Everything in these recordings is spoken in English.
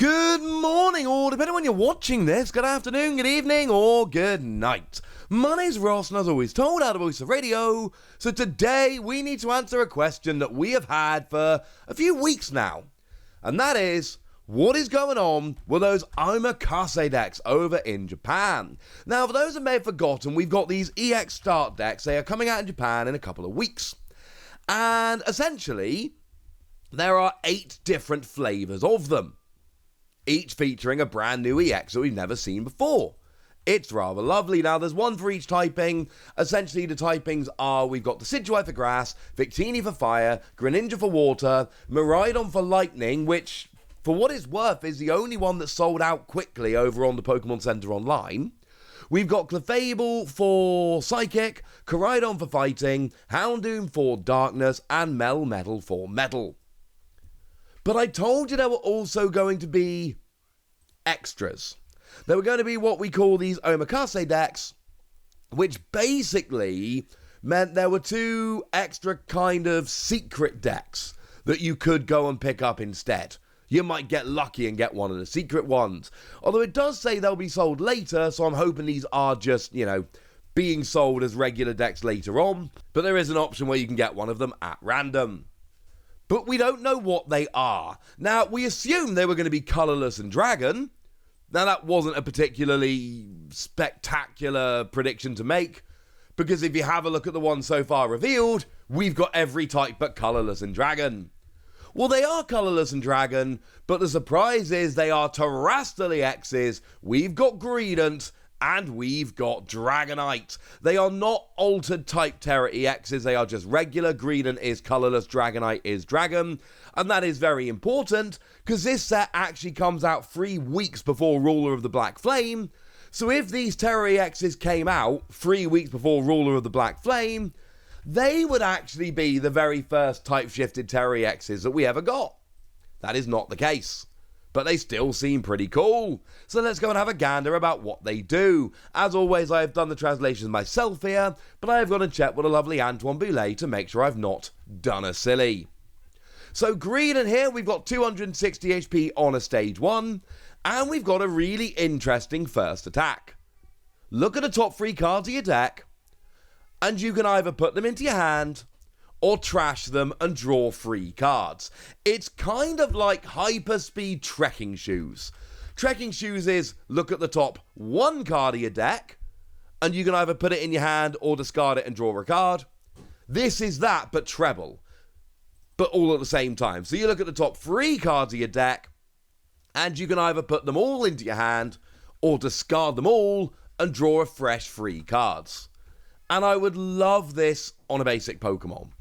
Good morning, or depending on when you're watching this, good afternoon, good evening, or good night. My name's Ross, and as always told, out of Voice of Radio. So today, we need to answer a question that we have had for a few weeks now. And that is, what is going on with those Omakase decks over in Japan? Now, for those that may have forgotten, we've got these EX Start decks. They are coming out in Japan in a couple of weeks. And essentially, there are 8 different flavors of them, each featuring a brand new EX that we've never seen before. It's rather lovely. Now, there's one for each typing. Essentially, the typings are, we've got the Decidueye for grass, Victini for fire, Greninja for water, Miraidon for lightning, which, for what it's worth, is the only one that sold out quickly over on the Pokemon Center Online. We've got Clefable for psychic, Koraidon for fighting, Houndoom for darkness, and Melmetal for metal. But I told you there were also going to be extras. There were going to be what we call these Omakase decks, which basically meant there were 2 extra kind of secret decks that you could go and pick up instead. You might get lucky and get one of the secret ones. Although it does say they'll be sold later, so I'm hoping these are just, being sold as regular decks later on. But there is an option where you can get one of them at random. But we don't know what they are. Now, we assumed they were going to be Colorless and Dragon. Now, that wasn't a particularly spectacular prediction to make, because if you have a look at the ones so far revealed, we've got every type but Colorless and Dragon. Well, they are Colorless and Dragon, but the surprise is they are Terrestrial EXs. We've got Greedent, and we've got Dragonite. They are not altered type Tera EXs, they are just regular. Greedent is colorless, Dragonite is dragon. And that is very important, because this set actually comes out 3 weeks before Ruler of the Black Flame. So if these Tera EXs came out 3 weeks before Ruler of the Black Flame, they would actually be the very first type-shifted Tera EXs that we ever got. That is not the case, but they still seem pretty cool. So let's go and have a gander about what they do. As always, I have done the translations myself here, but I have gone and checked with a lovely Antoine Boulet to make sure I've not done a silly. So Greedent here, we've got 260 HP on a stage 1, and we've got a really interesting first attack. Look at the top 3 cards of your deck, and you can either put them into your hand or trash them and draw 3 cards. It's kind of like hyperspeed trekking shoes. Trekking shoes is, look at the top 1 card of your deck, and you can either put it in your hand or discard it and draw a card. This is that, but treble, but all at the same time. So you look at the top 3 cards of your deck, and you can either put them all into your hand or discard them all and draw a fresh 3 cards. And I would love this on a basic Pokemon.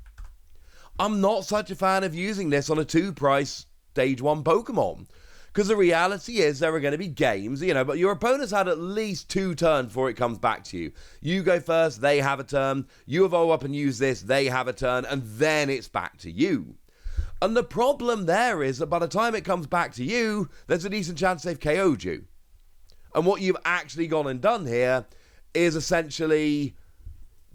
I'm not such a fan of using this on a 2-price Stage 1 Pokemon, because the reality is there are going to be games, but your opponent's had at least 2 turns before it comes back to you. You go first, they have a turn, you evolve up and use this, they have a turn, and then it's back to you. And the problem there is that by the time it comes back to you, there's a decent chance they've KO'd you. And what you've actually gone and done here is essentially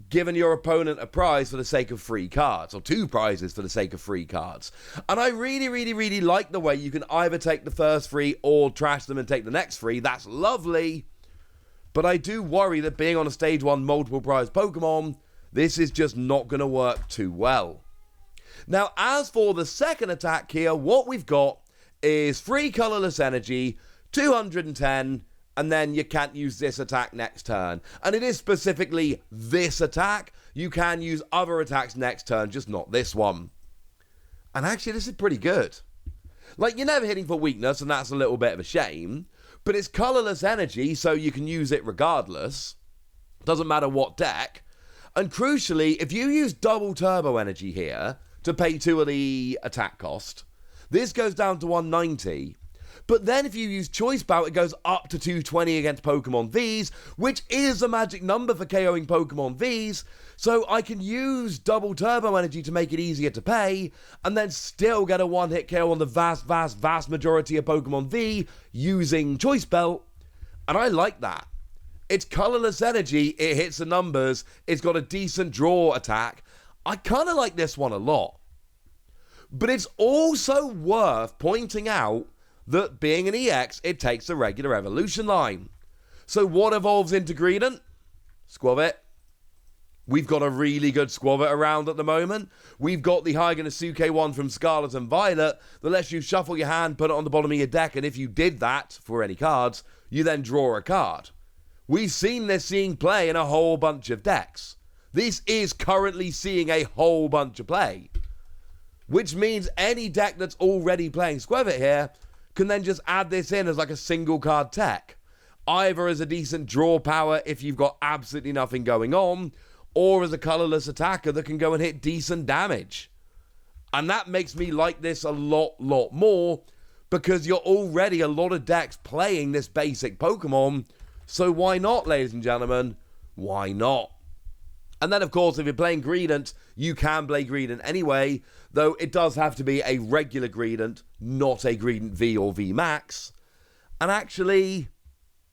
given your opponent a prize for the sake of 3 cards, or 2 prizes for the sake of 3 cards. And I really, really, really like the way you can either take the first 3 or trash them and take the next 3. That's lovely. But I do worry that being on a stage 1 multiple prize Pokemon, this is just not going to work too well. Now, as for the second attack here, what we've got is 3 colorless energy, 210, and then you can't use this attack next turn. And it is specifically this attack. You can use other attacks next turn, just not this one. And actually, this is pretty good. Like, you're never hitting for weakness, and that's a little bit of a shame. But it's colorless energy, so you can use it regardless. Doesn't matter what deck. And crucially, if you use double turbo energy here to pay 2 of the attack cost, this goes down to 190. But then if you use Choice Bout, it goes up to 220 against Pokemon Vs, which is a magic number for KOing Pokemon Vs, so I can use double turbo energy to make it easier to pay, and then still get a one-hit KO on the vast majority of Pokemon V using Choice Belt, and I like that. It's colorless energy, it hits the numbers, it's got a decent draw attack. I kind of like this one a lot. But it's also worth pointing out that being an EX, it takes the regular evolution line. So what evolves into Greedent? Squavit. We've got a really good Squavit around at the moment. We've got the Hyganasuke one from Scarlet and Violet that lets you shuffle your hand, put it on the bottom of your deck, and if you did that for any cards, you then draw a card. We've seen this seeing play in a whole bunch of decks. This is currently seeing a whole bunch of play, which means any deck that's already playing Squavit here can then just add this in as like a single card tech, either as a decent draw power if you've got absolutely nothing going on, or as a colorless attacker that can go and hit decent damage. And that makes me like this a lot more, because you're already a lot of decks playing this basic Pokemon, so why not, ladies and gentlemen? Why not? And then, of course, if you're playing Greedent, you can play Greedent anyway, though it does have to be a regular Greedent, not a Greedent V or V Max. And actually,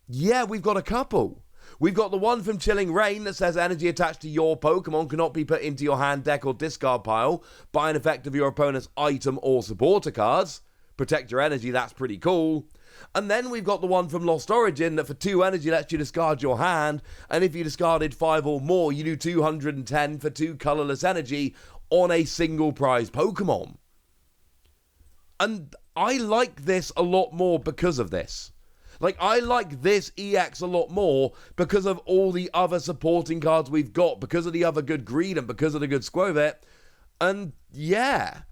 yeah, we've got a couple. We've got the one from Chilling Reign that says energy attached to your Pokemon cannot be put into your hand, deck, or discard pile by an effect of your opponent's item or supporter cards. Protect your energy, that's pretty cool. And then we've got the one from Lost Origin that for 2 energy lets you discard your hand, and if you discarded 5 or more, you do 210 for 2 colorless energy on a single prize Pokemon. And I like this a lot more because of this. Like, I like this EX a lot more because of all the other supporting cards we've got, because of the other good Greedent, because of the good Squavit. And yeah,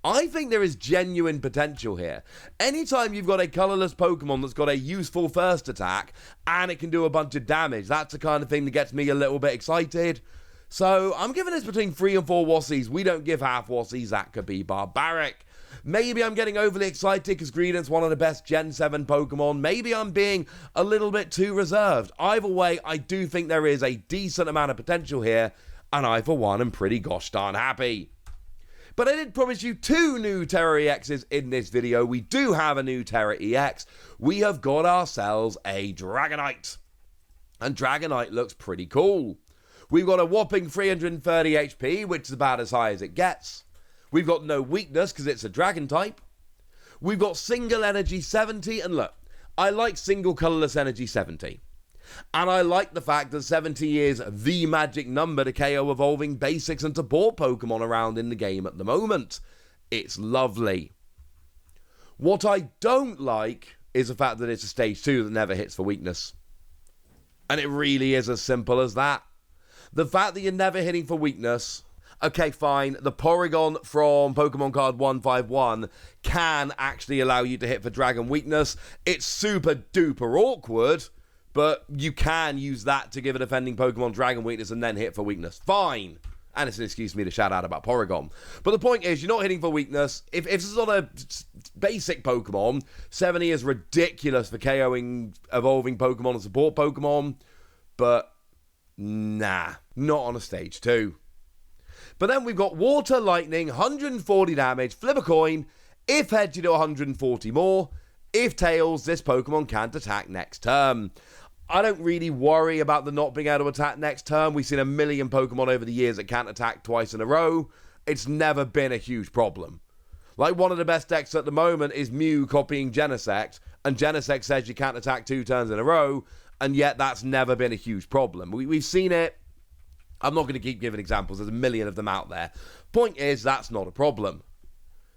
I think there is genuine potential here. Anytime you've got a colorless Pokemon that's got a useful first attack and it can do a bunch of damage, that's the kind of thing that gets me a little bit excited. So I'm giving this between 3 and 4 Wassies. We don't give half Wassies. That could be barbaric. Maybe I'm getting overly excited because Greedent's one of the best Gen 7 Pokemon. Maybe I'm being a little bit too reserved. Either way, I do think there is a decent amount of potential here, and I, for one, am pretty gosh darn happy. But I did promise you 2 new Tera EXs in this video. We do have a new Tera EX. We have got ourselves a Dragonite. And Dragonite looks pretty cool. We've got a whopping 330 HP, which is about as high as it gets. We've got no weakness because it's a dragon type. We've got single energy 70. And look, I like single colorless energy 70. And I like the fact that 70 is the magic number to KO evolving basics and support Pokemon around in the game at the moment. It's lovely. What I don't like is the fact that it's a stage 2 that never hits for weakness. And it really is as simple as that. The fact that you're never hitting for weakness... Okay, fine, the Porygon from Pokemon card 151 can actually allow you to hit for Dragon Weakness. It's super duper awkward, but you can use that to give a defending Pokemon Dragon Weakness and then hit for weakness. Fine. And it's an excuse for me to shout out about Porygon. But the point is, you're not hitting for weakness. If this is on a basic Pokemon, 70 is ridiculous for KOing evolving Pokemon and support Pokemon. But nah, not on a stage 2. But then we've got Water, Lightning, 140 damage, flip a coin. If heads, you do 140 more. If tails, this Pokemon can't attack next turn. I don't really worry about the not being able to attack next turn. We've seen a million Pokemon over the years that can't attack twice in a row. It's never been a huge problem. Like, one of the best decks at the moment is Mew copying Genesect, and Genesect says you can't attack 2 turns in a row, and yet that's never been a huge problem. We've seen it. I'm not going to keep giving examples. There's a million of them out there. Point is, that's not a problem.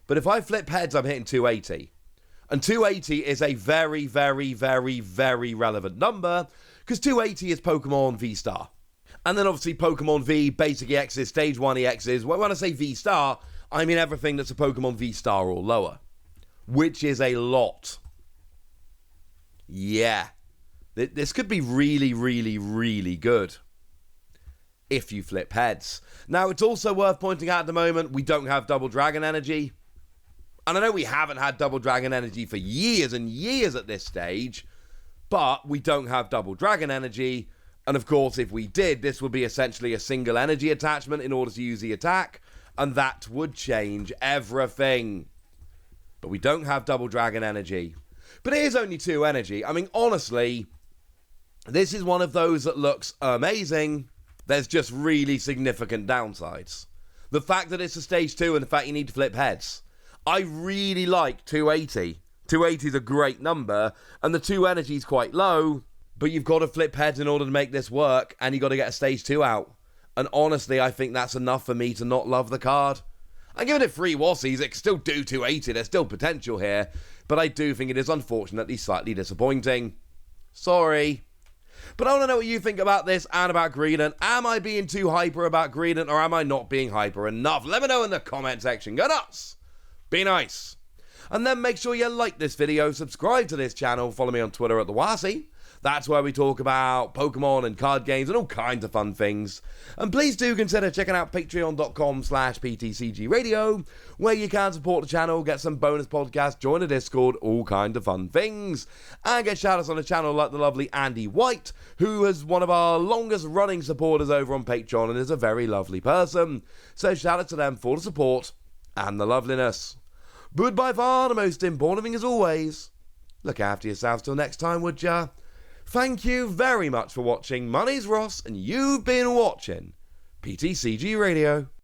But if I flip heads, I'm hitting 280. And 280 is a very, very, very, very relevant number, because 280 is Pokemon V-Star. And then obviously Pokemon V, Basic EXs, Stage 1 EXs. When I say V-Star, I mean everything that's a Pokemon V-Star or lower. Which is a lot. Yeah. This could be really, really, really good. If you flip heads. Now, it's also worth pointing out at the moment, we don't have Double Dragon Energy. And I know we haven't had Double Dragon Energy for years and years at this stage, but we don't have Double Dragon Energy. And of course, if we did, this would be essentially a single energy attachment in order to use the attack, and that would change everything. But we don't have Double Dragon Energy. But it is only 2 energy. I mean, honestly, this is one of those that looks amazing. There's just really significant downsides. The fact that it's a stage 2 and the fact you need to flip heads. I really like 280. 280 is a great number, and the 2 energy is quite low, but you've got to flip heads in order to make this work, and you've got to get a stage 2 out. And honestly, I think that's enough for me to not love the card. I'm giving it 3 Wassies, it can still do 280, there's still potential here, but I do think it is unfortunately slightly disappointing. Sorry. But I want to know what you think about this and about Greedent. Am I being too hyper about Greedent, or am I not being hyper enough? Let me know in the comment section. Go nuts! Be nice. And then make sure you like this video, subscribe to this channel, follow me on Twitter at @TheWassie. That's where we talk about Pokemon and card games and all kinds of fun things. And please do consider checking out patreon.com/PTCGradio, where you can support the channel, get some bonus podcasts, join a Discord, all kinds of fun things. And get shoutouts on the channel like the lovely Andy White, who is one of our longest running supporters over on Patreon and is a very lovely person. So shout out to them for the support and the loveliness. But by far the most important thing as always, look after yourselves till next time, would ya? Thank you very much for watching. My name's Ross, and you've been watching PTCG Radio.